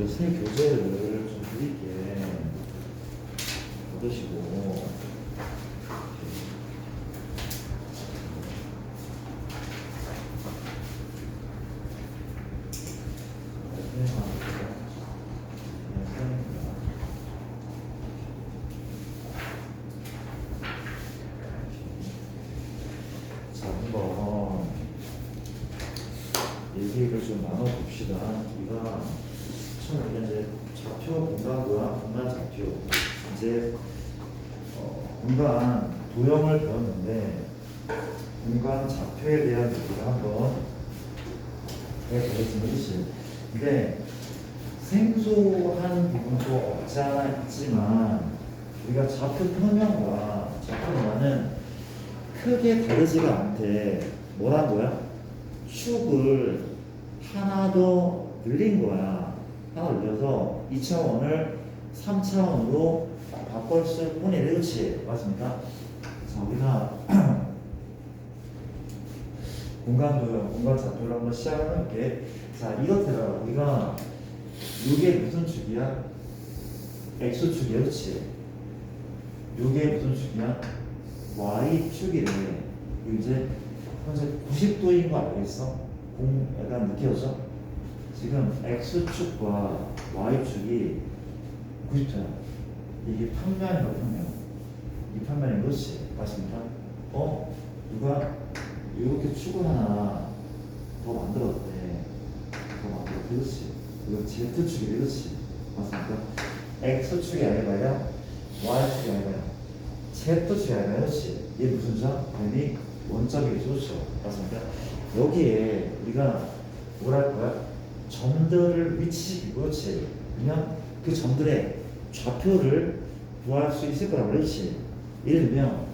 먼저 새 교재를 좀 드릴게. 받으시고. 자, 한번 얘기를 좀 나눠봅시다. 우리가 처음에 이제 좌표 공간과 공간 좌표 이제 공간 도형을 배웠는데 공간 좌표에 대한 얘기를 한번 해보겠습니다. 그치? 근데 생소한 부분도 없지 않아 있지만 우리가 좌표 평면과 좌표 공간은 크게 다르지가 않대. 뭐란 거야? 축을 하나 더 늘린 거야. 하나 늘려서 2차원을 3차원으로 바꿨을 뿐이래. 그렇지? 맞습니까? 자, 우리가 공간도요, 공간 좌표를 한번 시작을 해볼게. 자, 이렇더라. 우리가 이게 무슨 축이야? X축이야. 그렇지? 이게 무슨 축이야? Y축이래. 이제 현재 90도인 거 알겠어? 약간 느껴져? 지금 X축과 Y축이 90도야. 이게 평면이야, 평면. 이 평면이 그렇지? 맞습니까? 누가 이렇게 축을 하나 더 만들었대. 그렇지? 이거 Z축이 그렇지? 맞습니까? X축이 아니라요? Y축이 아니라요? Z축이 아니라요? 그렇지? 이게 무슨 점? 괜히 원점이 좋죠. 맞습니까? 여기에 우리가 뭐랄 거야? 점들을 위치시키고, 그렇지? 그러면 그 점들의 좌표를 구할 수 있을 거란 말이지. 예를 들면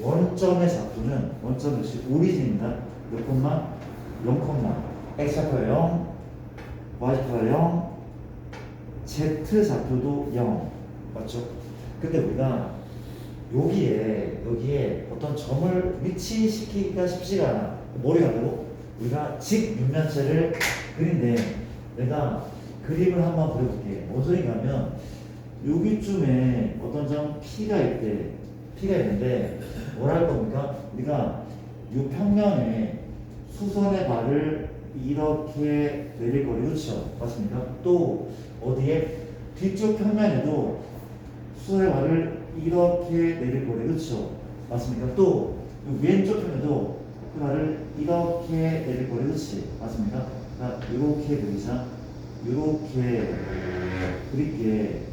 원점의 좌표는 원점 역시 오리진입니다. 몇 콤마? 0 콤마 X좌표 0, Y좌표 0, Z 좌표도 0 맞죠? 근데 우리가 여기에 어떤 점을 위치시키기가 쉽지가 않아. 머리가 되고 우리가 직육면체를 그린데 내가 그림을 한번 그려볼게. 뭔 소리가 하면 여기쯤에 어떤 점 P가 있대. P가 있는데 뭐랄 겁니까? 우리가 이 평면에 수선의 발을 이렇게 내릴 거리. 그렇죠? 맞습니까? 또 어디에 뒤쪽 평면에도 수선의 발을 이렇게 내릴 거리. 그렇죠? 맞습니까? 또 왼쪽 편에도 그 발을 이렇게 내릴 거리. 그렇지? 맞습니까? 이렇게 그리자. 이렇게 그릴게.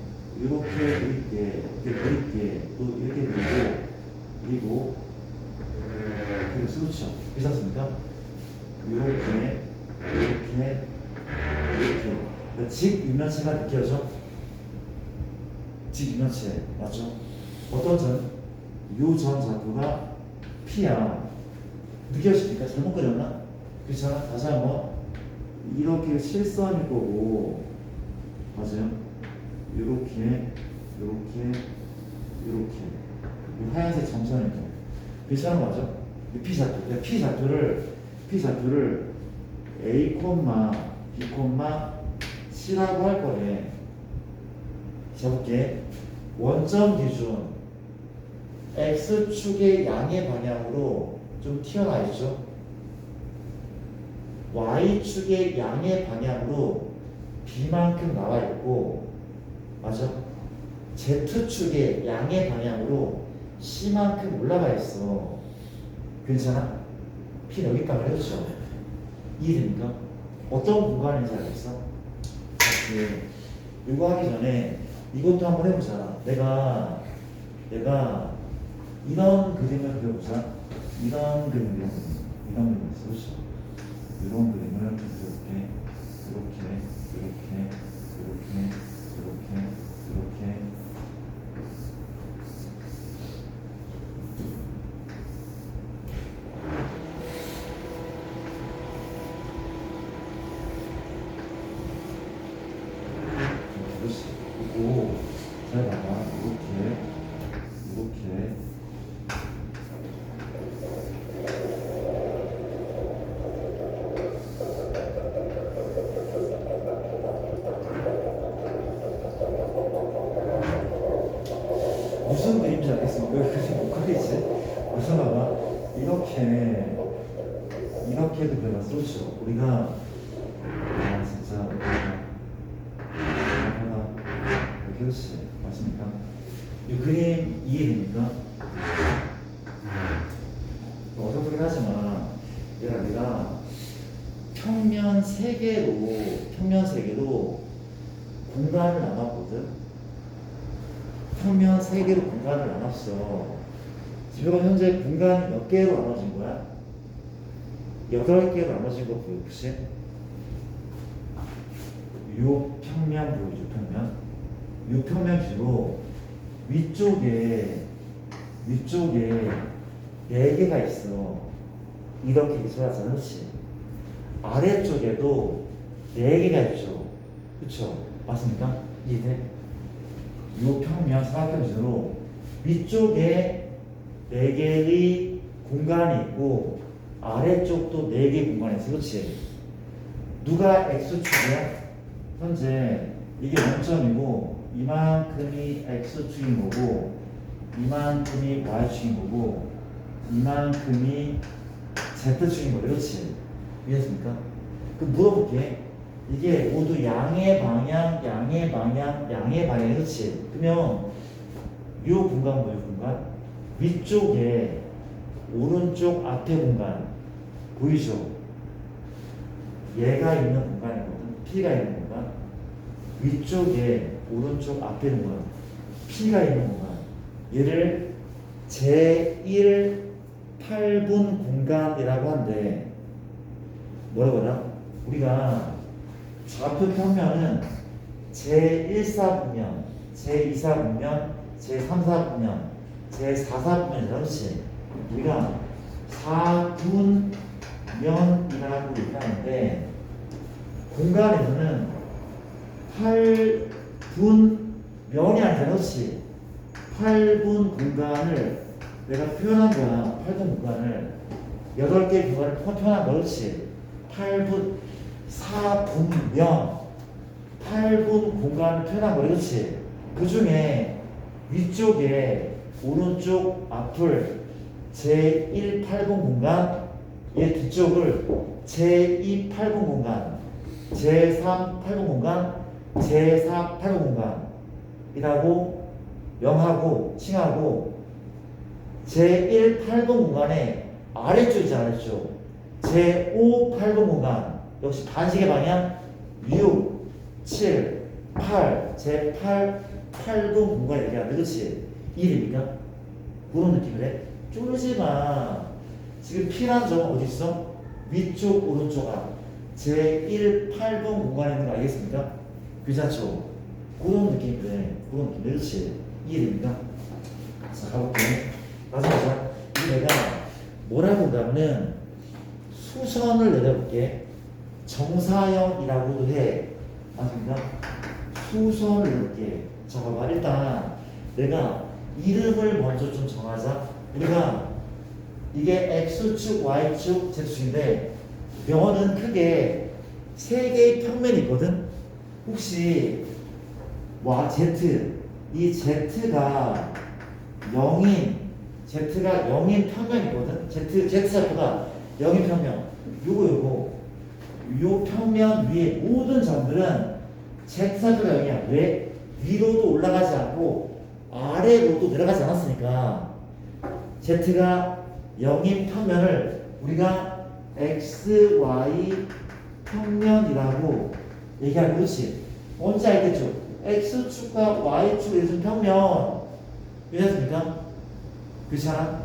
이렇게 그릴게. 이렇게 그릴게. 또 이렇게 그리고 그렇죠? 괜찮습니까? 이렇게 직육면체가 느껴져? 직육면체 맞죠? 어떤 점? 요 점 좌표가 P야. 느껴집니까? 잘못 그렸나? 그렇잖아? 다시 한번 이렇게 실선일 거고 맞아요? 이렇게 이 하얀색 점선일 거 괜찮은 거 맞죠? 이 P좌표를 A, B, C라고 할 거네. 해볼게. 원점 기준 X축의 양의 방향으로 좀 튀어나와 있죠? Y축의 양의 방향으로 B만큼 나와 있고 맞아? Z축의 양의 방향으로 C만큼 올라가 있어. 괜찮아? P 여기까지 해줬죠? 이해됩니까? 어떤 공간인지 알겠어? 이거 하기 전에 이것도 한번 해보자. 내가 이런 그림을 그려보자. 이런 그림을 그려보자. 이런 그림을 그려볼게. 이렇게. 그리고 잘 봐봐. 이렇게. 무슨 그림인지 알겠습니까? 왜 그림 못 그리지? 무슨 봐봐. 이렇게도 그려봤어. 그렇죠? 우리가 진짜 그렇지 맞습니까? 이 그림 이해됩니까? 어설프긴 하지만 내가 평면 3개로 공간을 나눴거든. 평면 3개로 공간을 나눴어. 지금 현재 공간이 몇 개로 나눠진 거야? 8개로 나눠진 거 보여 혹시? 요 평면 보이죠? 요 평면 뒤로 위쪽에 4개가 있어. 이렇게 기술하잖아. 그렇지? 아래쪽에도 4개가 있죠. 그쵸? 맞습니까? 이해돼? 요 평면 삼각형으로 위쪽에 4개의 공간이 있고 아래쪽도 4개의 공간이 있어. 그렇지? 누가 X축이야? 현재 이게 0점이고 이만큼이 X축인 거고 이만큼이 Y축인 거고 이만큼이 Z축인 거예요. 그렇지? 이해했습니까? 그럼 물어볼게. 이게 모두 양의 방향, 그렇지? 그러면 이 공간 뭐예요? 공간? 위쪽에 오른쪽 앞에 공간 보이죠? 얘가 있는 공간이거든. P가 있는 공간. 위쪽에 오른쪽 앞에 공간 P가 있는 공간. 얘를 제1 8분 공간이라고 한대. 뭐라고 하나? 우리가 좌표 평면은 제1사분면, 제2사분면, 제3사분면, 제4사분면이라고. 그렇지? 우리가 4분면이라고 얘기하는데 공간에서는 8분면이 아니잖아. 그렇지? 8분 공간을 내가 표현한 거야. 8분 공간을 8개의 공간을 표현한 거. 그렇지? 8분 4분면 8분 공간을 표현한 거. 그렇지? 그 중에 위쪽에 오른쪽 앞을 제1 8분 공간, 얘 뒤쪽을 제2 8분 공간, 제3 8분 공간, 제4 8분 공간이라고 명하고 칭하고 제1 8분 공간의 아래쪽 있잖아. 아래쪽 제5 8분 공간 역시 반시계 방향 6, 7, 8 제8 8분 공간 얘기하는데 그렇지? 이해됩니까? 그런 느낌을 해. 쫄지 마. 지금 P라는 점은 어디 있어? 위쪽 오른쪽 앞 제1 8분 공간에 있는 거 알겠습니까? 괜찮죠? 그런 느낌을 해. 그런 느낌. 그렇지? 이해됩니까? 자 가볼게. 마지막 이게 내가 뭐라고 한다면은 수선을 내려볼게. 정사형이라고도 해. 맞습니까? 수선을 이렇게. 자 봐봐. 일단 내가 이름을 먼저 좀 정하자. 우리가 이게 X축, Y축, Z축인데 면은 크게 3개의 평면이 있거든. 혹시 Z, 이 Z가 0인 평면이거든. Z좌표가 0인 평면. 요 평면 위에 모든 점들은 Z좌표가 0이야. 왜? 위로도 올라가지 않고 아래로도 내려가지 않았으니까. Z가 0인 평면을 우리가 X, Y 평면이라고 얘기하는 거지. 뭔지 알겠죠? X축과 Y축의 무슨 평면. 이해했습니까? 그렇잖아?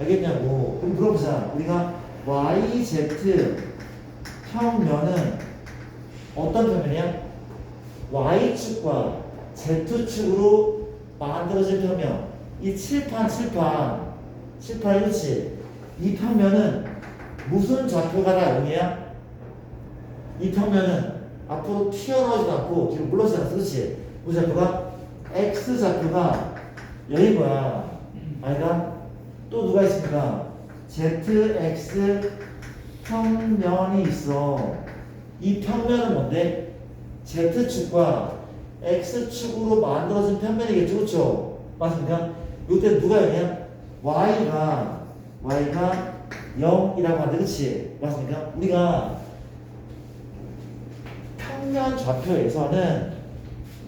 알겠냐고. 그럼 물어보자. 우리가 YZ 평면은 어떤 평면이야? Y축과 Z축으로 만들어진 평면. 이 칠판 그렇지? 이 평면은 무슨 좌표가 다 0이야? 이 평면은 앞으로 튀어나오지도 않고 뒤로 물러지지 않았어. 그렇지? 무슨 좌표가? X 좌표가 0인 거야. 아니다? 또 누가 있습니까? ZX 평면이 있어. 이 평면은 뭔데? Z축과 x축으로 만들어진 평면이겠죠, 그렇죠? 맞습니까? 이때 누가 0이야? y가 0이라고 하는데, 그렇지? 맞습니까? 우리가 평면 좌표에서는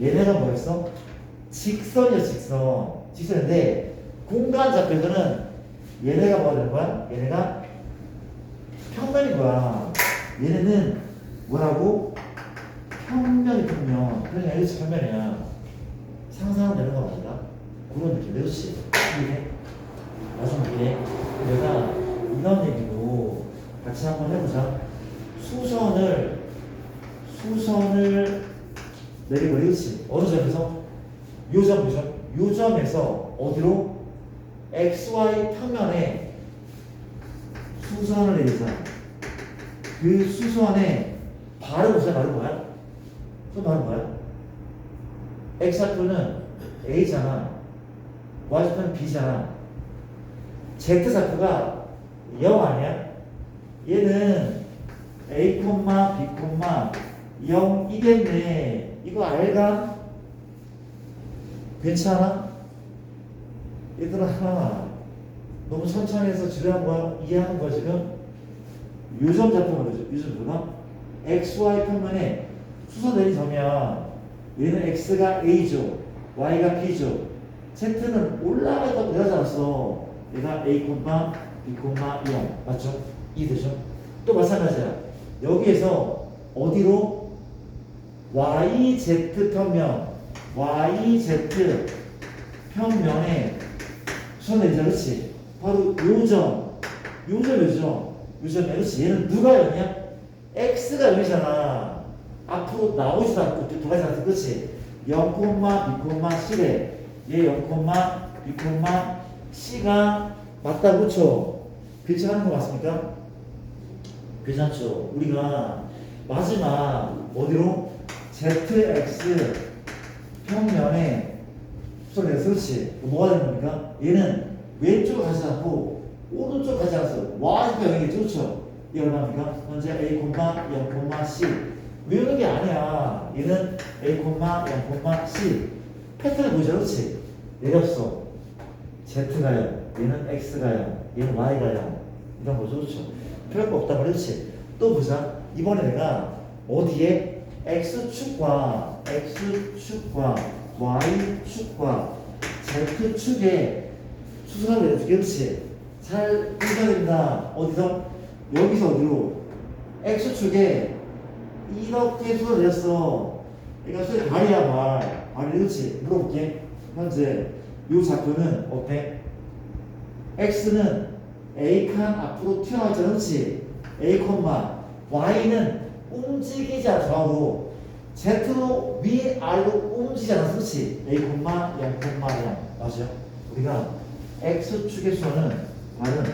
얘네가 뭐였어? 직선이야, 직선인데 공간 좌표에서는 얘네가 뭐가 되는 거야? 얘네가 평면인 거야. 얘네는 뭐라고? 평면. 그러니까 이것이 평면이야. 상상하면 되는 거 맞나? 그런 느낌. 그렇지? 이게 마지막에 내가 이런 얘기도 같이 한번 해보자. 수선을 내려버리지. 어느 점에서? 요 점에서 어디로? XY 평면에 수선을 내리자. 그 수선에 바로 뭐야? 바로 뭐야? X좌표는 A잖아. Y좌표는 B잖아. Z좌표가 0 아니야? 얘는 A, B, 0이겠네. 이거 알가? 괜찮아? 얘들아, 너무 천천히 해서 지루한 거야? 이해하는 거야, 지금? 요점 좌표 말이죠. 요점 좌표가 XY 평면에 수선 내린 점이야. 얘는 X가 A죠. Y가 B죠. Z는 올라가다 내려가지 않았어. 얘가 A, B, 0. 맞죠? 이해되죠? 또 마찬가지야. 여기에서 어디로? YZ 평면에 수선 내리자, 그렇지? 바로 요점이야, 그렇지? 얘는 누가 0이야? X가 0이잖아. 앞으로 나오지도 않고 돌아가지 않고, 그렇지? 0, B, C래. 얘 0, B, C가 맞다, 그렇죠? 괜찮은 거 맞습니까? 괜찮죠? 우리가 마지막 어디로? ZX 평면에 수선 내렸어, 그렇지? 뭐가 되는 겁니까? 얘는 왼쪽으로 가지 않고 오른쪽으로 가지 않았어. Y가 0이겠죠, 그렇죠? 이게 얼마입니까? 현재 A, 0, C. 외우는 게 아니야. 얘는 A, 0, C. 패턴을 보이죠, 그렇지? 내렸어. Z가 0, 얘는 X가 0, 얘는 Y가 0. 이런 거죠, 그렇죠? 별거 없단 말이야, 그렇지? 또 보자. 이번에 내가 어디에? X축과 Y축과 Z축에 수선을 내려줄게, 그렇지? 잘 보셔야 됩니다. 어디서? 여기서 어디로? X축에 이렇게 수선을 내렸어. 그러니까 수선이 발이야, 발이, 그렇지? 물어볼게. 현재 이 좌표는 어때? X는 A 칸 앞으로 튀어나왔잖아, 그렇지? A, Y는 움직이지 않아, 좌우로. Z로 위아래로 움직이지 않아, 그렇지? A, 0, 0. 맞아요? 우리가 X축의 수선은 발은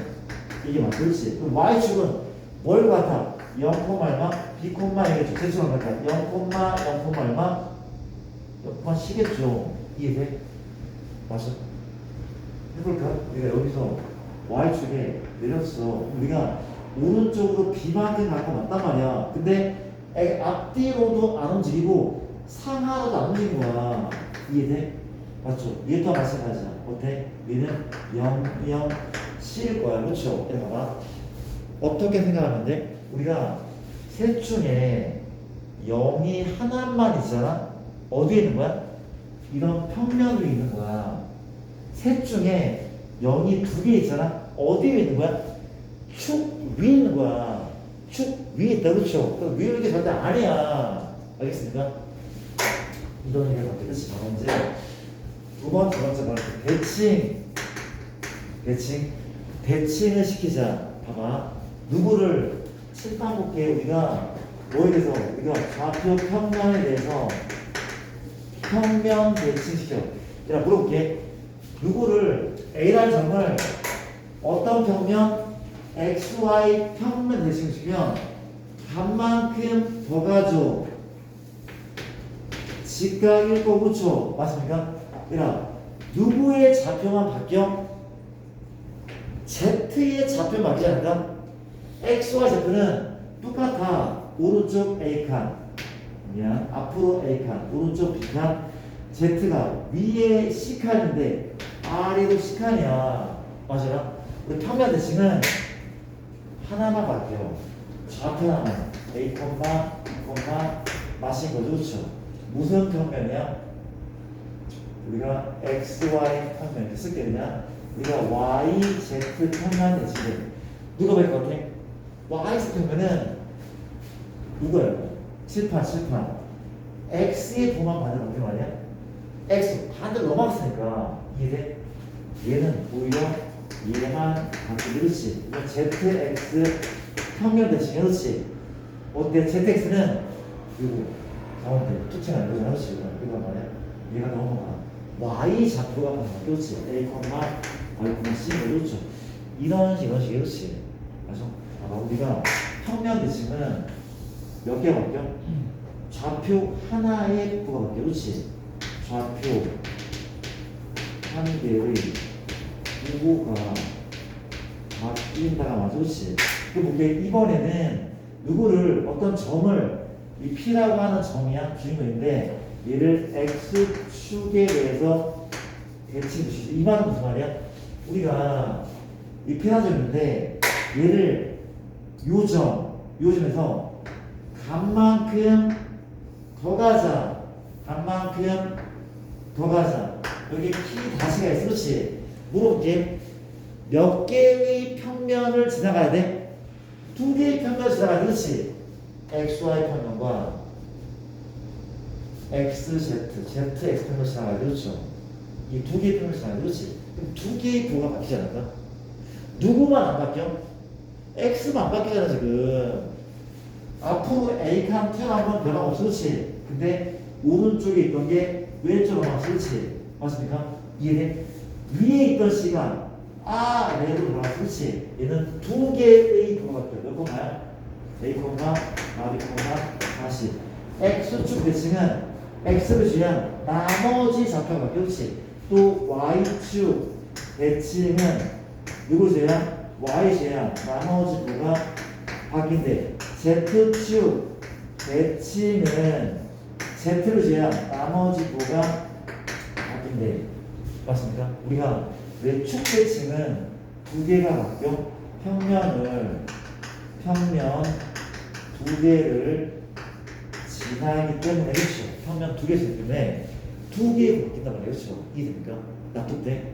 이게 맞죠, 그렇지? 그럼 Y축은 뭘 같아? 0, 얼마? B, 이겠죠? Z축은 같아. 0, 얼마? 0, C겠죠? 이해돼? 맞아? 해볼까? 우리가 여기서 Y축에 내렸어. 우리가 오른쪽으로 B만큼 갈 거 맞단 말이야. 근데 앞뒤로도 안 움직이고 상하로도 안 움직이는 거야. 이해돼? 맞죠? 얘도 마찬가지야. 어때? 얘는 0, C일 거야. 그렇죠? 이렇게 봐봐. 어떻게 생각하면 돼? 우리가 셋 중에 0이 하나만 있잖아? 어디에 있는 거야? 이런 평면 위에 있는 거야. 셋 중에 0이 두 개 있잖아? 어디에 있는 거야? 축 위에 있는 거야. 축 위에 있다, 그렇죠? 그 위에 있는 게 절대 아니야. 알겠습니까? 이런 얘기가 갑자기 끝이 바로 이제 두 번째 말은 대칭을 시키자. 봐봐. 누구를 칠판 볼게. 우리가 뭐에 대해서? 우리가 좌표 평면에 대해서 평면 대칭시켜. 자, 물어볼게. 누구를 A라는 점을 어떤 평면? XY 평면 대칭시키면 반만큼 더 가져. 직각일 거고, 그렇죠? 맞습니까? 얘들아, 누구의 좌표만 바뀌어? Z의 좌표 바뀌지 않을까? XY 좌표는 똑같아. 오른쪽 A칸, 미안. 앞으로 A칸, 오른쪽 B칸, Z가 위에 C칸인데 아래도 C칸이야. 맞아요? 우리 평면 대칭은 하나만 갈게요. 좌표 하나만. A, B, 마신 거죠. 그렇죠? 무슨 평면이야? 우리가 X, Y 평면 이렇게 쓸게 그냥. 우리가 Y, Z 평면 대칭을 누가 볼 것 같아? Y 평면은 이거예요. 칠판. X의 도만 반대로 어떻게 말이야? X 반대로 넘어갔으니까 이해돼? 얘는 오히려 얘만 반대. 그렇지? 이건 ZX 평면 대칭. 그렇지? 어때? ZX는 이거 가운데 투칭 안 되잖아. 그렇지? 이거 말이야. 얘가 넘어가. Y 좌표가 반대. 그렇지? A, Y, C 그렇죠? 이런 식. 그렇지? 맞아? 우리가 평면 대칭은 몇 개 바뀌어? 좌표 하나의 부가 바뀌어. 그렇지? 좌표 한 개의 부호가 바뀐다가 맞아. 그렇지? 그럼 우리 이번에는 누구를 어떤 점을 이 P라고 하는 점이야 주인공인데 얘를 X축에 대해서 대칭해 주시죠. 이 말은 무슨 말이야? 우리가 이 P라는 점인데 얘를 요점에서 간만큼 더 가자. 여기 P 다시가 있어. 그렇지? 물어볼게. 몇 개의 평면을 지나가야 돼? 2개의 평면을 지나가야 돼. 그렇지? XY 평면과 XZ 평면을 지나가야 돼. 그렇죠? 이 2개의 평면을 지나가야 돼. 그렇지? 그럼 2개의 부호가 바뀌지 않을까? 누구만 안 바뀌어? X만 안 바뀌잖아 지금. 앞으로 A칸 튀어나오면 변화가 없어. 그렇지? 근데 오른쪽에 있던 게 왼쪽으로 나왔어. 그렇지? 맞습니까? 이해돼? 위에 있던 C가 아래로 돌아갔어. 그렇지? 얘는 2개의 부호가 바뀌어. 몇 번가요? A, 다시 X축 대칭은 X를 지한 나머지 좌표가 바뀌어. 그렇지? 또 Y축 대칭은 누구 제한? Y 제한 나머지 부가 바뀐대. Z축 대칭은 Z를 제한 나머지 부가 바뀐대. 맞습니까? 우리가 왜 축 대칭은 2개가 바뀌어? 평면 2개를 지나기 때문에. 그렇죠? 평면 2개이기 때문에 2개가 바뀐단 말이에요. 그렇죠? 이해됩니까? 납득돼?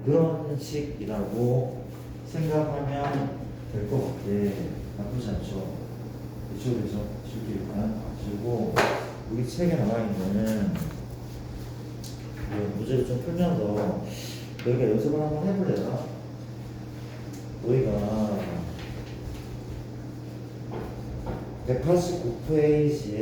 그런 식이라고 생각하면 될 것 같아. 나쁘지 않죠? 그렇죠? 쉽게 일단 가지고 우리 책에 나와 있는 문제를 좀 풀면서 너희가 연습을 한번 해볼래요? 너희가 189페이지에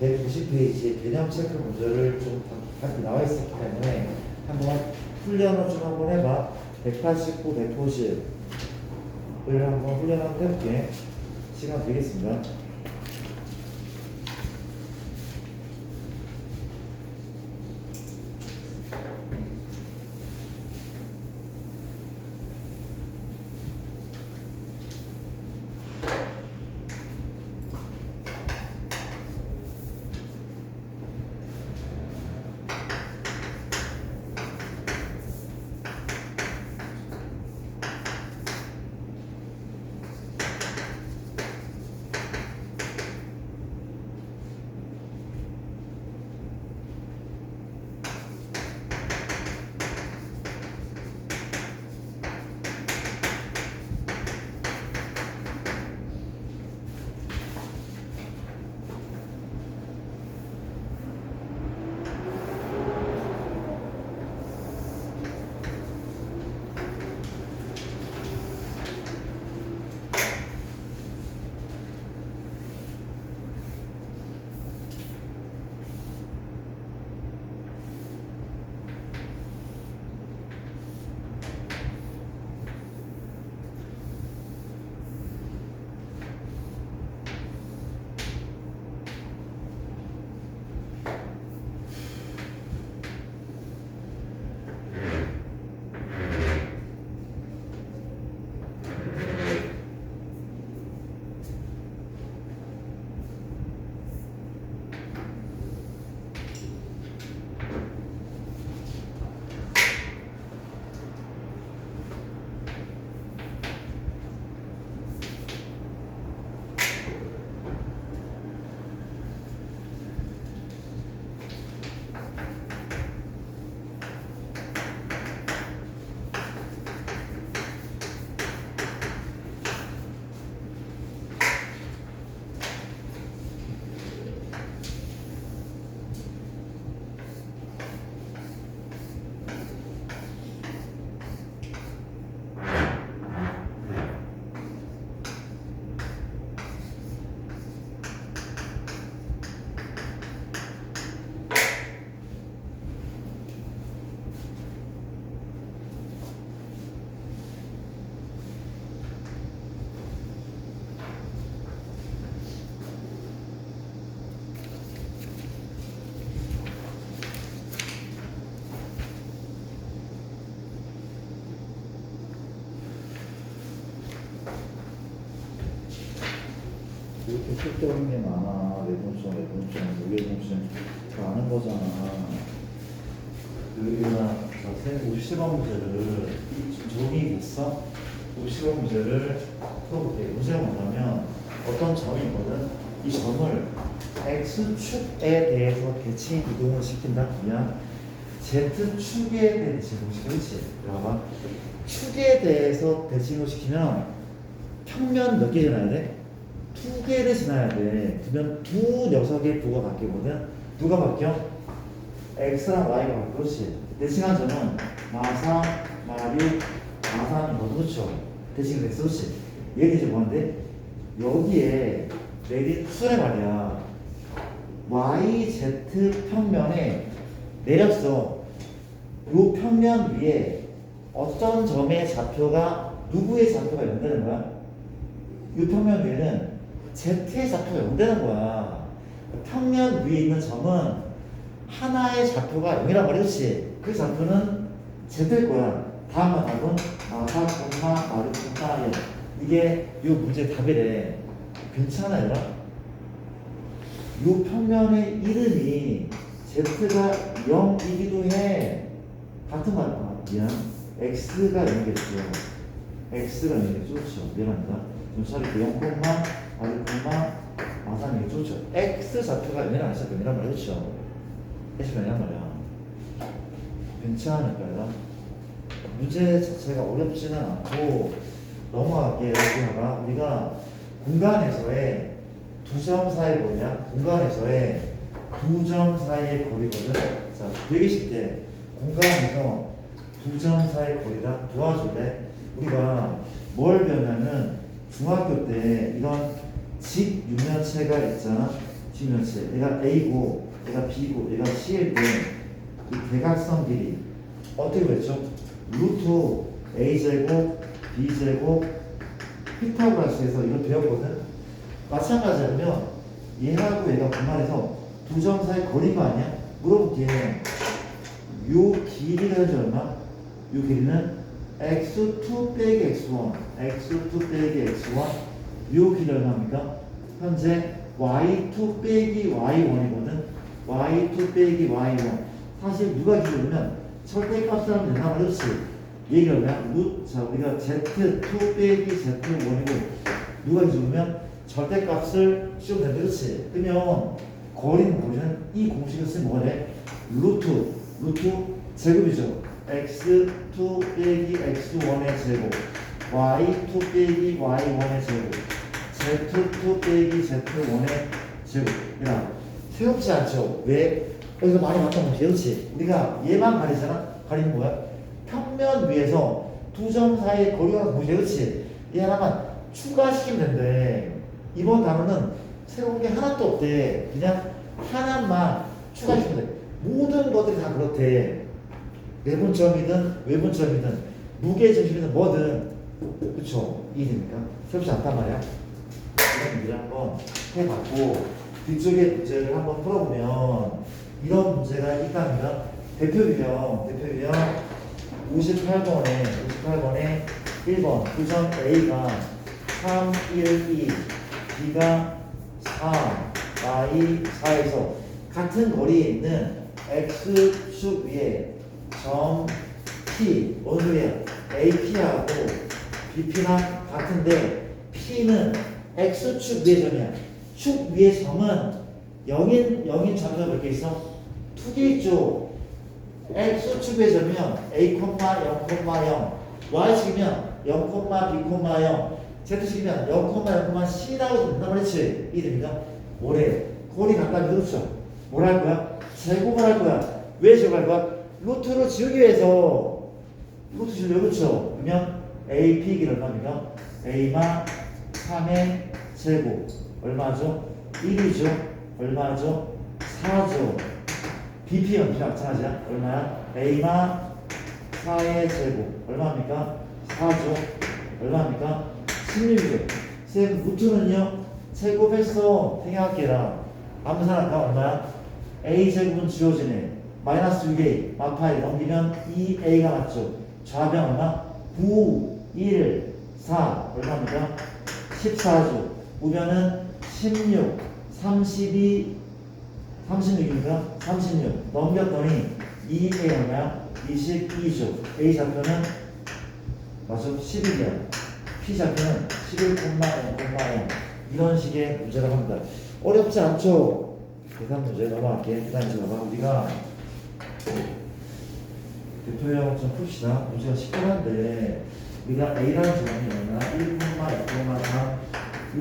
190페이지에 개념 체크 문제를 좀 밖에 나와 있었기 때문에 한번 훈련을 좀 한번 해봐. 189, 190을 한번 훈련 한번 해볼게. 시간 되겠습니다. 이렇게 쓸데없는 게 많아. 내분수, 무게분수 다 아는 거잖아. 여기나 57번 문제를 종이 있어? 57번 문제를 풀어볼게요. 문제가 뭐냐면 어떤 점이 있거든. 이 점을 X축에 대해서 대칭 이동을 시킨다 그러면 Z축에 대해 대칭을 시켜. 그렇지? 봐봐. 축에 대해서 대칭을 시키면 평면 몇 개 지나야 돼? 두 개를 지나야 돼. 그러면 두 녀석의 부가 바뀌거든. 누가 바뀌어? X랑 Y가 바뀌어. 그렇지. 대칭한 점은 마사, 마류, 마사는 뭐 그렇죠. 대칭이 됐어. 그렇지. 얘는 이제 뭐한데? 여기에 내린 수래 말이야. YZ 평면에 내렸어. 요 평면 위에 어떤 점의 좌표가 누구의 좌표가 연되는 거야? 이 평면 위에는 Z의 좌표가 연되는 거야. 평면 위에 있는 점은 하나의 좌표가 0이란 말이지. 그 좌표는 Z일 거야. 다음만 답은 마사, 마루, 콤마, 0. 이게 이 문제 답이래. 괜찮아 얘들아? 이 평면의 이름이 Z가 0이기도 해. 같은 말, 미안. X가 0이겠죠. X가 0이겠죠. 그렇죠. 미안합니다. 좀 차릴게. 0, 마루, 마사는 좋죠. X 좌표가 0이랑 X가 0이란 말이죠. X가 0이란 말이야. 괜찮을까요? 문제 자체가 어렵지는 않고 넘어갈게요. 여기다가 우리가 공간에서의 두 점 사이 거리야. 공간에서의 두 점 사이의 거리거든. 자, 되게 쉽게 공간에서 두 점 사이의 거리다 도와줄래? 우리가 뭘 배우냐면 중학교 때 이런 직 육면체가 있잖아. 직면체. 얘가 A고, 얘가 B고, 얘가 C일 때 이 대각선 길이 어떻게 됐죠? 루트 A제곱, B제곱, 피타고라스에서 이걸 배웠거든? 마찬가지라면 얘하고 얘가 분말해서 두 점 사이 거리인 거 아니야? 물어볼게. 요 길이가 현재 얼마? 요 길이는 x2 빼기 x1, x2 빼기 x1. 요 길이 얼마입니까? 현재 y2 빼기 y1이거든? y2 빼기 y1. 사실 누가 기준이면 절대값을 하면 된다 말이지. 얘가 뭐야? 자, 우리가 z2 빼기 z1이고 누가 기준이면 절대값을 씌우면 된다. 그렇지? 그러면 거리는 이 공식을 쓰면 뭐가 돼? 루트 제곱이죠. x2 빼기 x1의 제곱, y2 빼기 y1의 제곱, z2 빼기 z1의 제곱. 야, 새롭지 않죠? 왜? 여기서 많이 봤던 공식, 그렇지? 우리가 얘만 가리잖아? 가리는 뭐야? 평면 위에서 두 점 사이의 거리가 공식, 그렇지? 얘 하나만 추가시키면 된대. 이번 단어는 새로운 게 하나도 없대. 그냥 하나만 추가시키면 돼. 모든 것들이 다 그렇대. 내분점이든 외분점이든 무게중심이든 뭐든. 그쵸? 이해됩니까? 새롭지 않단 말이야. 이런 문제를 한번 해봤고 뒤쪽에 문제를 한번 풀어보면 이런 문제가 있답니다. 대표 유형 58번에 1번 구점 A가 3, 1, 2 B가 4, Y 4에서 같은 거리에 있는 X축 위에 점 P, 어느 소리야? AP하고 BP랑 같은데 P는 X축 위의 점이야. 축 위의 점은 0인 점수가 몇 개 있어? 2개 있죠. X축 위의 점이면 A, 0,0, Y축이면 0, B, 0, Z축이면 0, 0, C라고 된단 말이지. 이해됩니까? 뭐래? 거리 가까이 그렇죠. 뭘 할 거야? 제곱을 할 거야. 왜 제곱할 거야? 루트로 지우기 위해서. 루트 지우기 그렇죠. 그러면 AP 길 얼마입니까? A만 3의 제곱 얼마죠? 1이죠. 얼마죠? 4죠. BP는 비가 마찬가지야. 얼마야? A만 4의 제곱 얼마입니까? 4죠. 얼마입니까? 16이죠. 쌤 루트는요? 제곱했어. 생각해라. 아무 사람과 얼마야? A제곱은 지워지네. 마이너스 6A 마파이 넘기면 2A가 맞죠. 좌변 얼마? 9, 1, 4 얼마입니까? 14죠. 우변은 16, 32, 36이니까 36 넘겼더니 2A 얼마야? 22죠. A 좌표는 맞아 11이야. P 좌표는 11,0,0 이런 식의 문제라고 합니다. 어렵지 않죠? 계산 문제 넘어갈게. 계산 문제 봐봐. 우리가 대표형 좀 풉시다. 문제가 쉽긴 한데 우리가 A라는 조건이 얼마나 1,2,3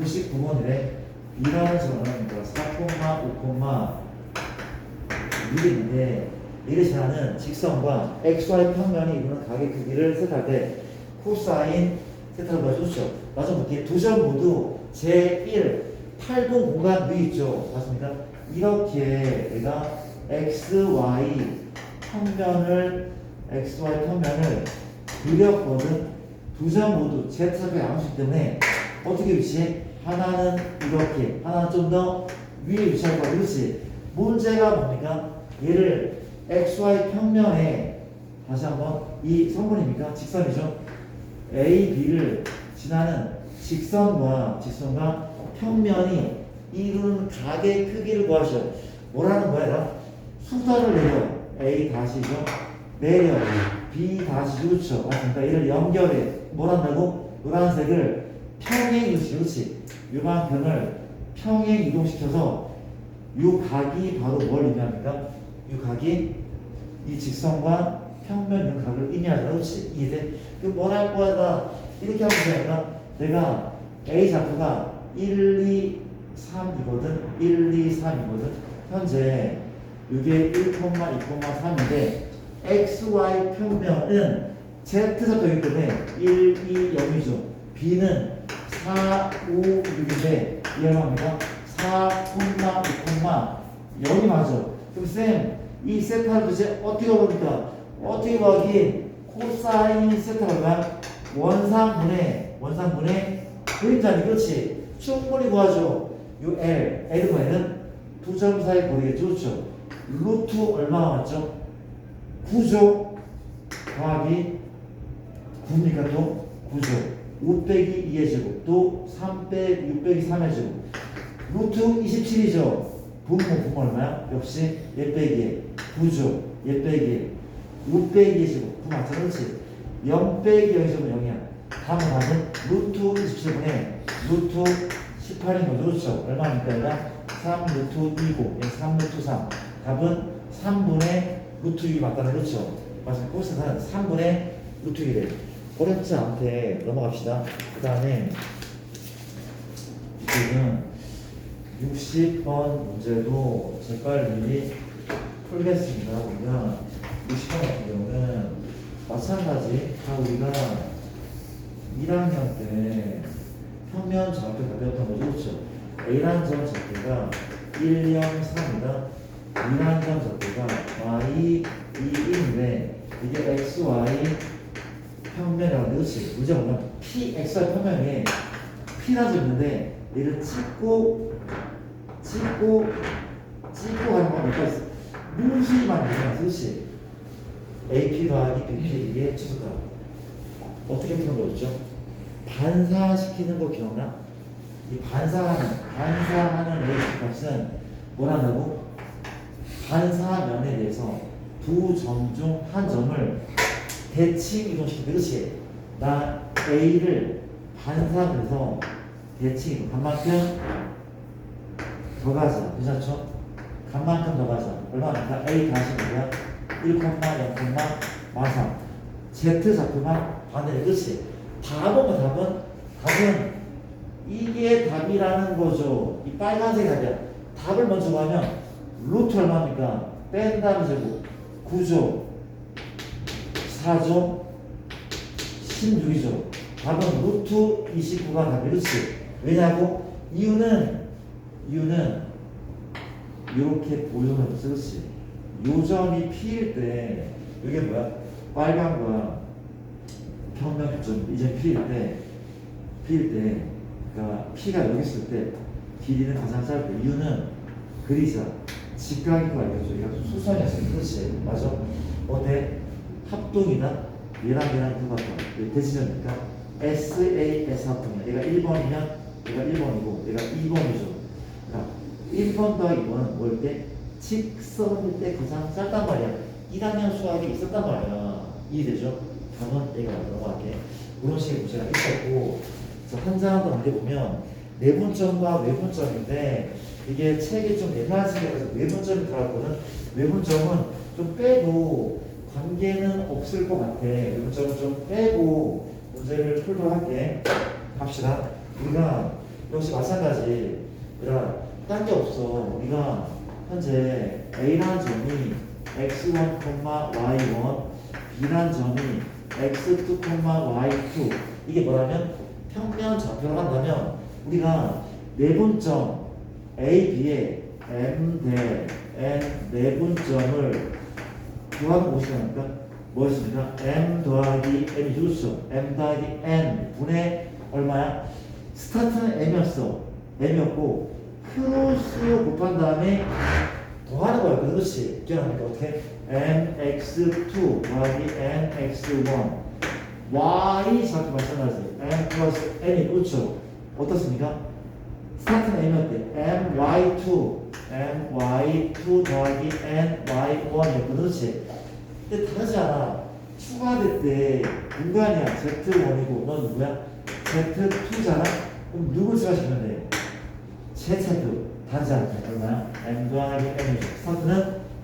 69번이래. B라는 조건은 4,5,6인데 이래서는 직선과 XY 평면이 이루는 각의 크기를 세트할 때 코사인 세트를 보여줬죠. 맞아 볼게. 두 점 모두 제1 8분 공간 위 있죠. 맞습니까? 이렇게 내가 XY 평면을 그렸거든. 두 점 모두 Z좌표 양수이기 때문에 어떻게 위치해? 하나는 이렇게, 하나는 좀 더 위에 위치할 거야. 그렇지? 문제가 뭡니까? 얘를 XY 평면에 다시 한번 이 성분입니까? 직선이죠? A, B를 지나는 직선과 평면이 이루는 각의 크기를 구하셔. 뭐라는 거야? 수선을 내려. A 다시죠? 내려. B 다시 그렇죠. 맞습니까? 이를 연결해. 뭘 한다고? 노란색을 평행 이동시켜. 그렇지? 요만큼을 평행 이동시켜서 요 각이 바로 뭘 의미합니까? 요 각이 이 직선과 평면 요 각을 의미하잖아. 그렇지? 이해돼? 그럼 뭘 할 거야? 이렇게 하면 되니까 내가 A 좌표가 1, 2, 3이거든. 1, 2, 3이거든. 현재 이게 1,2,3인데 XY 평면은 Z좌표이기 때문에 1, 2, 0이죠. B는 4, 5, 6인데 이 얼마입니까? 4, 0이 맞아. 그럼 쌤, 이 세타를 도대체 어떻게 구합니까? 어떻게 구하기? 코사인 세타가 원상분의 그림자니. 그렇지? 충분히 구하죠. 요 L과 L은 두 점 사이 거리겠죠. 그렇죠? 루트 얼마가 맞죠? 9죠. 더하기 9니까 또 9죠. 5 빼기 2의 제곱 또 3 빼기 6 빼기 3의 제곱 루트 27이죠. 분모 얼마야? 역시 얘 빼기 9죠. 얘 빼기 5 빼기 2의 제곱 9 맞잖아. 그렇지? 0 빼기 0의 제곱은 0이야. 답은 루트 27분의 루트 18인 거죠. 그렇죠? 얼마입니까? 얘가 3 루트 2고 3 루트 3 답은 3분의 루트 2 맞다는. 그렇죠? 맞습니다. 코스는 3분의 루트 2래. 어렵지 않게 넘어갑시다. 그 다음에 이제는 60번 문제도 재빨리 풀겠습니다. 우리가 60번 같은 경우는 마찬가지 다 우리가 1학년 때 평면 좌표 다 배웠던 거죠. 그렇죠? A라는 점 좌표가 1, 0, 3이다. B라는 점 좌표가 Y, 2, 1인데 이게 X, Y 평면이라고. 그렇지? 문제가 뭐냐면 PXY 평면에 P라는 점이 있는데 얘를 찍고 가는 방법이 있어. 무수히만 되면. 그렇지? AP 더하기 BP 이게 최소값. 어떻게 푸는 거였죠? 반사시키는 거 기억나? 이 반사하는 A 값은 뭘 한다고? 반사면에 대해서 두 점 중 한 점을 대칭 이동시키는. 그렇지? 나 A를 반사해서 대칭 간만큼 더 가자. 괜찮죠? 간만큼 더 가자. 얼마입니까? A 다시 뭐야? 1,0,3 Z 좌표만 반대로. 그렇지? 답은 이게 답이라는 거죠. 이 빨간색 답이야. 답을 먼저 구하면 루트 얼마입니까? 뺀 다음에 제곱 9죠. 4죠. 16이죠. 답은 루트 29가 답이. 그렇지? 왜냐고? 이유는 이렇게 보여놓은 거지. 그렇지? 요점이 P일 때 이게 뭐야? 빨간과 평면 교점 이제 P일 때 그러니까 P가 여기 있을 때 길이는 가장 짧고 이유는 그리자 직각인 거 알겠죠? 이거 수선이었으니까. 그렇지? 맞아? 어때? 합동이다? 얘랑 똑같아. 대칭이니까 SAS 합동이야. 얘가 1번이면 얘가 1번이고 얘가 2번이죠. 1번 더하기 2번은 뭘 때? 직선일 때 가장 짧단 말이야. 1학년 수학에 있었단 말이야. 이해되죠? 답은 얘가 넘어갈게. 그런 식의 문제가 있었고, 그래서 한 장 더 넘겨보면 내분점과 외분점인데 이게 책이 좀 옛날 책이라서 외분점이 들어갔거든. 외분점은 좀 빼고 관계는 없을 것 같아. 외분점은 좀 빼고 문제를 풀도록 할게. 갑시다. 우리가 역시 마찬가지. 그러니까 딴 게 없어. 우리가 현재 A라는 점이 x1, y1, B라는 점이 x2, y2 이게 뭐라면 평면 좌표로 한다면 우리가 내분점 A, B의 M 대 N 내분점을 구하는 무엇이니까 무엇입니까? M 더하기 N이 주죠. M 더하기 N 분의 얼마야? 스타트는 M이었어. M이었고 크로스 곱한 다음에 더하는 거야. 그렇지? 기억납니까? 어떻게? mx2 더하기 mx1 y 좌표 마찬가지 m 플러스 n이 그렇죠? 어떻습니까? 스타트는 m이었대. my2 더하기 ny1이었거든. 그렇지? 근데 다르지 않아. 추가될 때 누가냐? z1이고 넌 누구야? z2잖아? 그럼 누구 추가시키면 돼? z2 다르지 않대. 얼마야? m 더하기 n이죠. 스타트는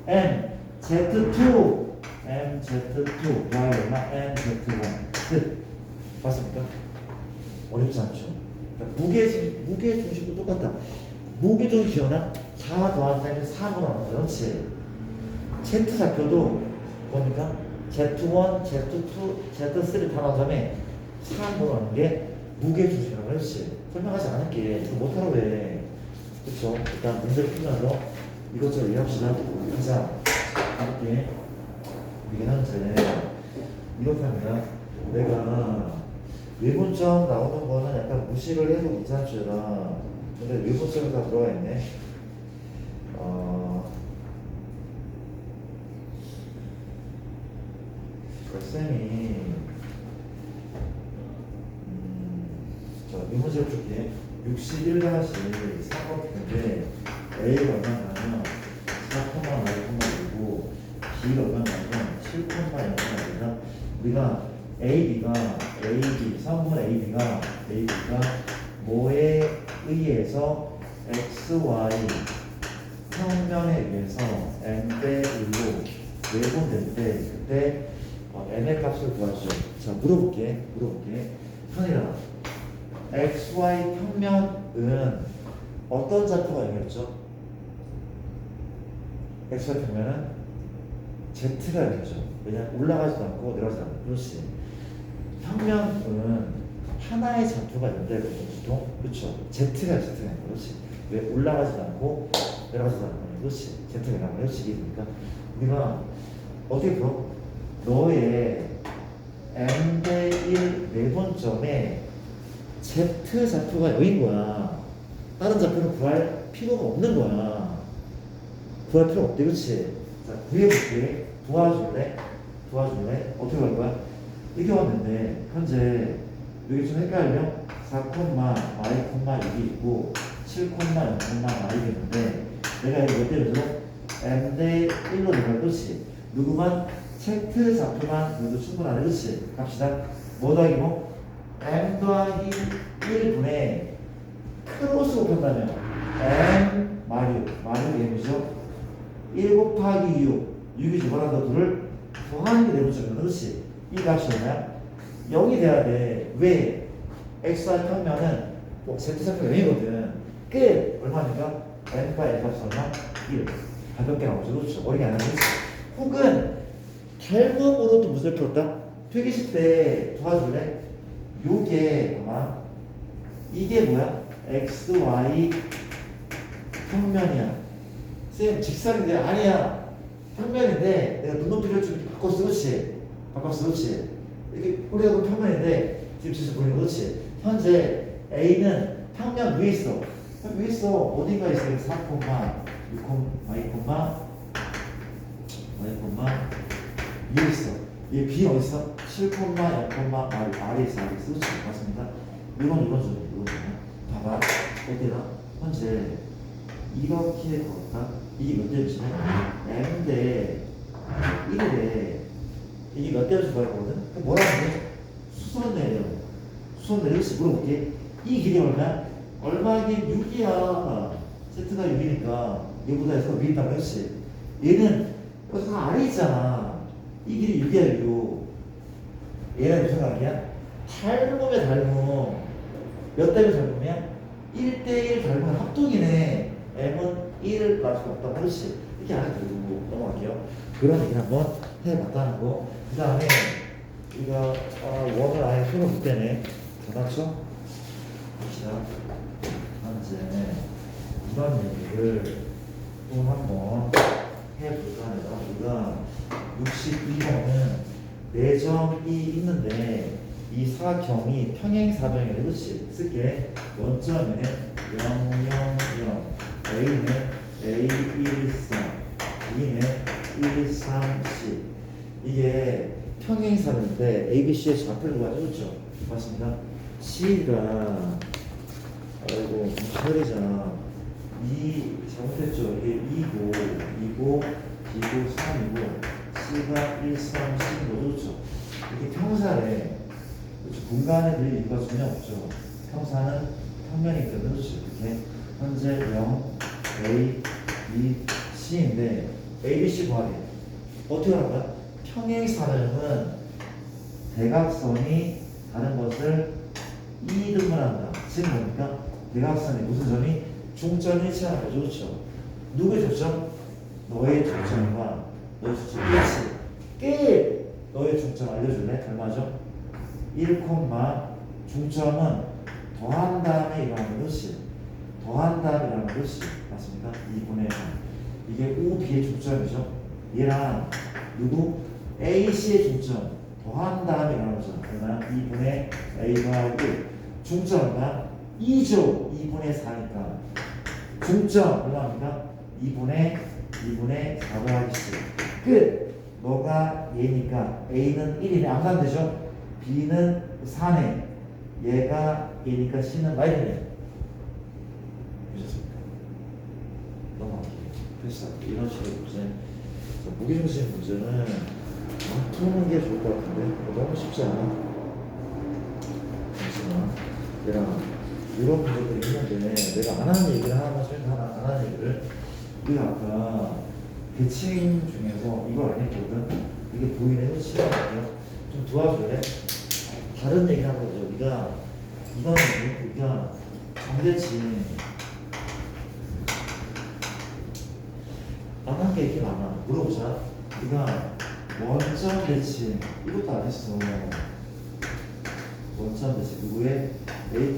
m z2 mz2 y 얼마? mz1 끝. 맞습니까? 어렵지 않죠? 그러니까 무게 중심도 똑같다. 무게 중심 기억나? 4 더하기 4로 나눠. 그렇지? z 좌표도 뭡니까? z1, z2, z3 다 나온 다음에 4로 나누는 게 무게 중심이라고. 그렇지? 설명하지 않을게. 이거 못하라고 해. 그쵸? 일단 문제를 풀면서 이것저것 이해합시다. 가자. 함께 이게 현재 이렇게 합니다. 내가 외분점 나오는 거는 약간 무시를 해도 괜찮지라. 근데 외분점이 다 들어가 있네. 쌤이 자, 이 문제를 줄게. 61-4번인데 A가 얼마냐면 4,5,5이고 B가 얼마냐면 7,000,000이다. 우리가 AB가 성분 AB가 뭐에 의해서 XY 평면에 의해서 N대 1로 내분될 때 그때 N의 값을 구하죠. 자, 물어볼게. 현이라 XY 평면은 어떤 좌표가 영역죠? XY 평면은 Z가 영역죠. 왜냐면 올라가지도 않고 내려가지도 않고. 그렇지. 평면은 하나의 좌표가 연결되는 보통. 그렇죠. Z가 영역. 그렇지. 왜 올라가지도 않고 내려가지도 않고. 그렇지. Z가 영역. 그렇지. 이해됩니까? 우리가 어떻게 풀어? 너의 M대 1 내분점에 Z 좌표가 여긴 거야. 다른 좌표는 구할 필요가 없는 거야. 구할 필요 없대. 그렇지? 자, 구해볼게. 도와줄래? 어떻게 할 거야? 이렇게 왔는데 현재 여기 좀 헷갈려? 4,y,6이 있고 7,0,y 있는데 내가 이거 몇 대를 줘? M대 1로 내가. 그렇지? 누구만? Z 좌표만 그래도 충분하네. 그렇지? 갑시다. 뭐 더하기 뭐? M 더하기 1분의 크로스 곱한다면 M 마류 M이죠? 1 곱하기 6이 뭐라 더 둘을 더하는 게 내분점이야. 그렇지? 이 값이 얼마야? 0이 돼야 돼. 왜? XY 평면은 Z 좌표가 0이거든. 끝! 얼마니까? N과 L 값이 얼마? 1. 가볍게 나오죠. 그렇죠? 어리게 안 하지? 혹은 닮음으로 또 무슨 풀었다? 표기식 때 도와줄래? 요게 봐봐. 이게 뭐야? XY 평면이야. 쌤 직선인데 아니야. 평면인데 내가 눈높이를 좀 바꿨어. 그렇지? 그렇지? 이렇게 우리가 그 평면인데 지금 지수 보이는 거. 그렇지? 현재 A는 평면 위에 있어. 위에 있어. 어딘가 있어요. 4, 6, 위에 있어. 얘 B 어디 있어? 7, 0, 아래 있어. 그렇지? 맞습니다. 이건 봐봐. 어때나? 현재 이렇게 걷다. 이게 몇 대였지? m인데 1이래. 이게 몇 대를 주고 거거든? 뭐라고 해? 수선 내려. 수선 내려서 물어볼게. 이 길이 얼마야? 얼마긴 6이야. Z가 6이니까 얘보다 해서 위에 있다고 했지. 얘는 여기서 아래 있잖아. 이 길이 6이야 6. 얘랑 무슨 관계야? 닮음에 닮음. 몇 대를 닮음이야? 1대1 닮은 합동이네. m은 1을 낳을 수가 없다. 그렇지. 이렇게 알아들고 넘어갈게요. 그런 얘기를 한번 해봤다는 거. 그 다음에 우리가 원을 아예 풀어볼 때네. 받았죠? 봅시다. 현재 이런 얘기를 또 한번 해볼까 합니다. 우리가 62번은 내점이 있는데 이 사경이 평행사변이래. 그렇지? 쓸게. 원점에는 0, 0, 0 A는 A, 1, 3 B는 1, 3, 10 이게 평행사변인데 A, B, C의 좌표를 구하죠. 그렇죠? 맞습니다. C가 아이고 처리잖아. 2 잘못했죠. 이게 2고 B고 3이고 C가 1, 3, 10이고 그렇죠. 이게 평사래. 그렇죠. 공간에 늘 이유가 전혀 없죠. 평사는 평면이기 때문에 그렇죠. 이렇게 현재 0, A, B, C인데 A, B, C 구하게 어떻게 하는 거야? 평행사변은 대각선이 다른 것을 이등분 한다. 지금 뭡니까? 대각선의 무슨 점이 중점이 일치하는 거죠. 그렇죠? 누구의 중점? 너의 중점과 너의 중점. 그렇지. 깨 너의 중점 알려줄래? 얼마죠? 1, 중점은 더한 다음에 일어나는 것이 더한 다음에 일어나는 것이 맞습니까? 2분의 3 이게 OB의 중점이죠. 얘랑 누구? AC의 중점 더한 다음에 일어나는 거죠. 그러나 2분의 A가 1 중점은 2죠. 2분의 4니까 중점 얼마입니까? 2분의 4 더하기 10 끝. 너가 얘니까 A는 1이네. 안 간대죠? B는 4네. 얘가 얘니까 C는 마이너네. 보셨습니까? 넘어갈게요. 됐어. 이런 식의 문제. 무게중심 문제는 안 푸는 게 좋을 것 같은데 너무 쉽지 않아. 잠시만. 얘랑 이런 문제들이 있는데 내가 안 하는 얘기를 하나만 안 하는 얘기를 우리가 아까 대칭 중에서 이걸 안 했거든. 이게 보이네. 시간이요. 좀 도와줄래? 다른 얘기 하는 거죠. 우리가 이건 우리가 정대칭 안 한 게 이렇게 많아. 물어보자. 우리가 원점 대칭 이것도 안 했어. 원점 대칭 누구의 A, B,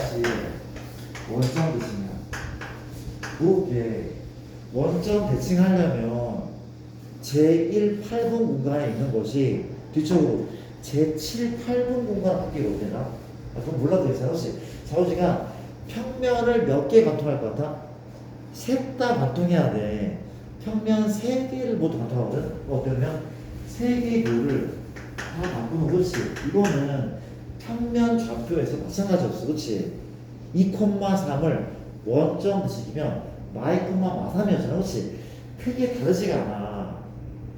C의 원점 대칭이야. 그게 원점 대칭하려면 제1, 8분 공간에 있는 것이 뒤쪽으로 제7, 8분 공간 바뀌게 되나? 그건 몰라도 괜찮아. 자우지가 평면을 몇 개 관통할 것 같아? 셋 다 관통해야 돼. 평면 3개를 모두 관통하거든? 어쩌면 3개의 묘를 다 바꾸는 거지. 이거는 평면 좌표에서 마찬가지였어. 그렇지? 2,3을 원점 대칭이면 마이콤마 마삼이었잖아. 그렇지? 크게 다르지가 않아.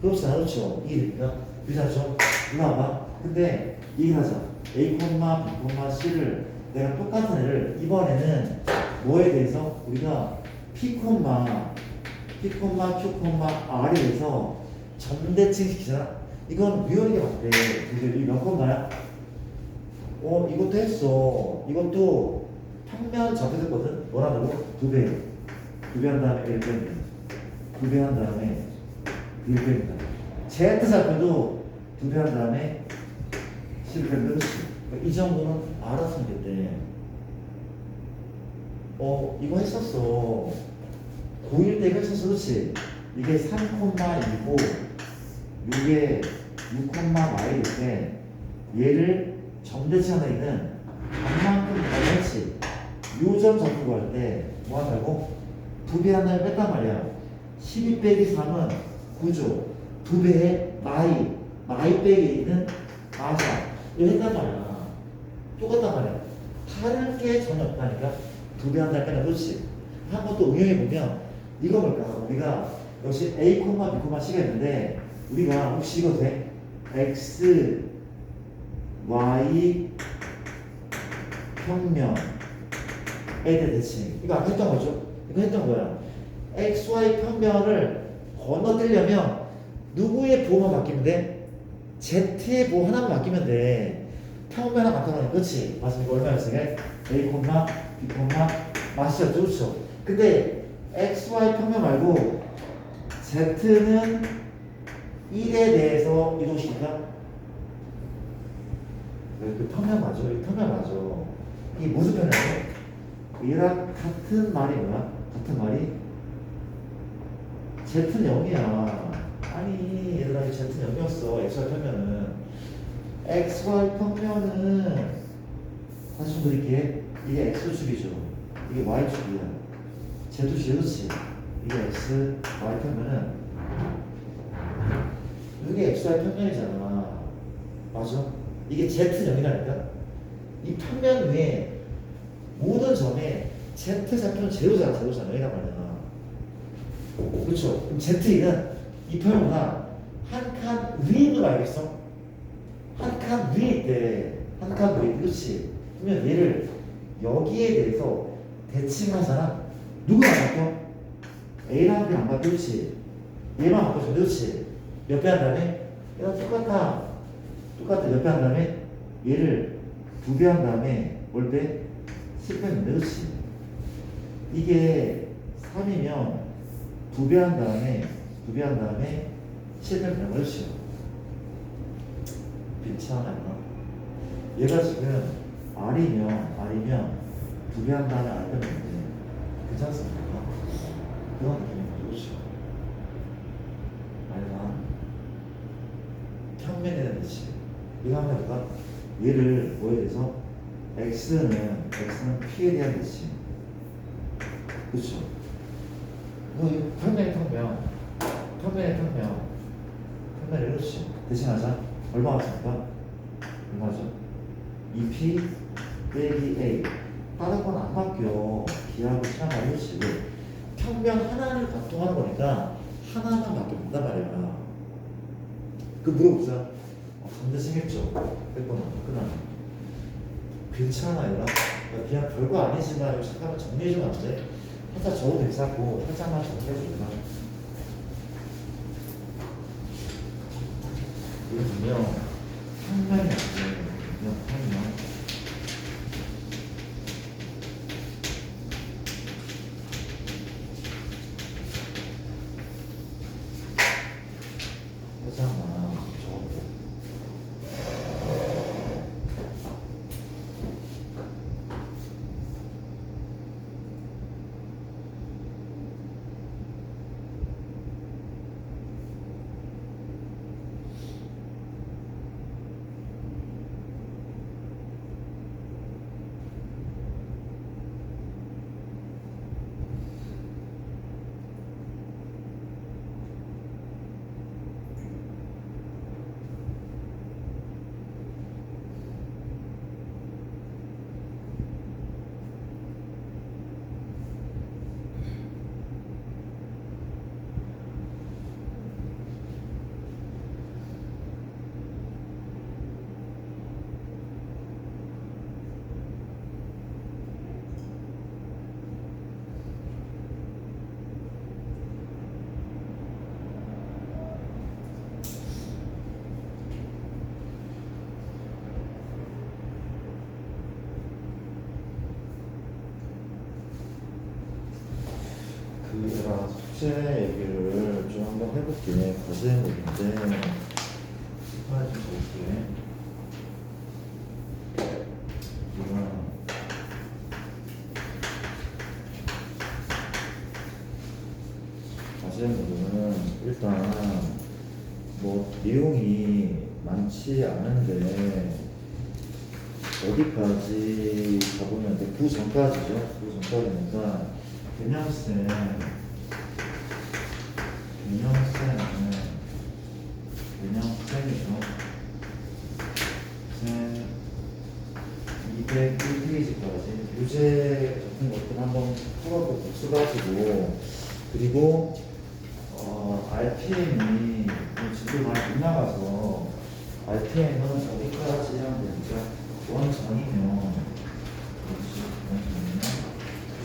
그렇지 않아? 그렇죠? 이게 됩니까? 비슷하죠? 일로 와봐. 근데 얘기하자. A, B, C를 내가 똑같은 애를 이번에는 뭐에 대해서 우리가 P, Q, R에 대해서 점대칭 시키잖아. 이건 미연하게 맞대. 이게 몇 콤마야? 이것도 했어. 이것도 평면 접했거든. 뭐라고? 2배. 2배 한 다음에 1배입니다. 2배 한 다음에 1배입니다. Z 좌표도 2배 한 다음에 10배입니다. 이 정도는 알았으면 됐대. 이거 했었어. 고1 때 했었어. 그렇지? 이게 3,2고 6에 6,마일 때 얘를 점대칭하는 얘는 반만큼 구하려 했지. 요점 잡고 구할 때 뭐 한다고? 2배 한 다음에 뺐단 말이야. 12 빼기 3은 9죠. 2배에 마이 빼기 2는 4자. 이거 했단 말이야. 똑같단 말이야. 다른 게 전혀 없다니까. 2배 한 다음에 빼는. 그렇지? 한번 또 응용해 보면 이거 뭘까? 우리가 역시 a, b, C가 있는데 우리가 혹시 이거 돼? x, y 평면에 대한 대칭 이거 아까 했던 거죠? 이거 했던 거야. x, y 평면을 건너뛰려면 누구의 보호만 바뀌면 돼? z의 보호 하나만 바뀌면 돼. 평면 하나 바꿔놓으니까 그렇지? 맞아. 이거 얼마였어? a, b, 맞죠? 그렇죠? 근데 x, y 평면 말고 z는 1에 대해서 이동시킬까? 그 평면 맞아. 이 평면 맞아. 이게 무슨 평면이야? 얘랑 같은 말이 뭐야? 같은 말이 Z는 0이야. 아니 얘들아 이 Z는 0이었어. XY 평면은 XY 평면은 다시 좀 드릴게. 이게 X축이죠. 이게 Y축이야. Z축이 그렇지. 이게 X, Y 평면은 이게 XY 평면이잖아. 맞아? 이게 Z는 0이라니까? 이 평면 위에 모든 점에 Z좌표는 제로잖아. 제로잖아. 그렇죠? 그럼 Z2는 이 평면보다 한 칸 위에 있는 거 알겠어? 한 칸 위에 있대. 한 칸 위에. 그렇지? 그러면 얘를 여기에 대해서 대칭하잖아. 누구만 바뀌어? A랑 B랑 안 바뀌어. 그렇지? 얘만 바꿔줘. 그렇지? 몇 배 한 다음에? 얘랑 똑같아. 몇 배 한 다음에? 얘를 2배 한 다음에 뭘 빼? 10배 했는데. 그렇지? 이게 3이면 2배 한 다음에 7배 되는 거지. 괜찮아요. 얘가 지금 R이면 2배 한 다음에 R 빼면 돼. 괜찮습니까? 그런 느낌인 거죠. R만 평면에 대한 대칭. 이거 한번 해볼까? 얘를 뭐에 대해서? X는 P에 대한 대칭. 그렇죠? 평면의 평면 이렇지. 대칭하자. 얼마 같습니까? 얼마죠? 2p 빼기 a. 다른 건 안 바뀌어. 기하고 시간만 이렇지. 평면 하나를 바통하는 거니까 하나만 바뀌면 된단 말이야. 그 물어보자. 문제 생겼죠? 100번 끝나네. 괜찮아 얘라. 그냥 별거 아니지만 이거 잠깐만 정리해주면 안 돼? 살짝 적어도 괜찮고 살짝만 정리해줄까? 이거 보면 평면이 안 돼. 그냥 평면. 살짝만 적어도. 그라 숙제 얘기를 좀 한번 해볼게. 과제 해볼게. 하나 좀 볼게. 과제 모드는 일단 뭐 내용이 많지 않은데 어디까지 가보면 돼? 구 전까지죠. 구 전까지니까 개념쌤은 201페이지까지 유제 같은 것들 한번 좀 풀어서 복습하시고, 그리고 RPM이 지금 많이 못 나가서 RPM은 어디까지 하면 되니까 원전이면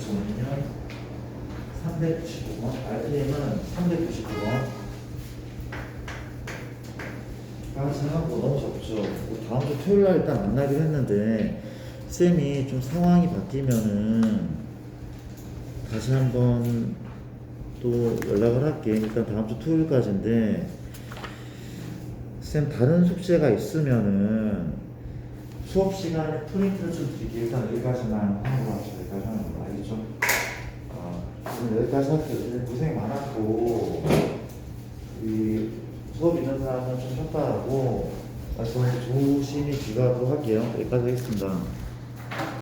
원전이면 395번, RPM은 399번. 생각보다 너무 적죠. 다음 주 토요일 날 일단 만나기로 했는데 쌤이 좀 상황이 바뀌면은 다시 한번 또 연락을 할게. 일단 다음 주 토요일까지인데 쌤 다른 숙제가 있으면은 수업 시간에 프린트를 좀 드릴게요. 일단 여기까지만 하는 거 같죠. 여기까지 하는 거 알겠죠? 오늘 여기까지 할게요. 고생 많았고 이 수업 있는 사람은 좀 협조하고 조심히 귀가하도록 할게요. 여기까지 하겠습니다.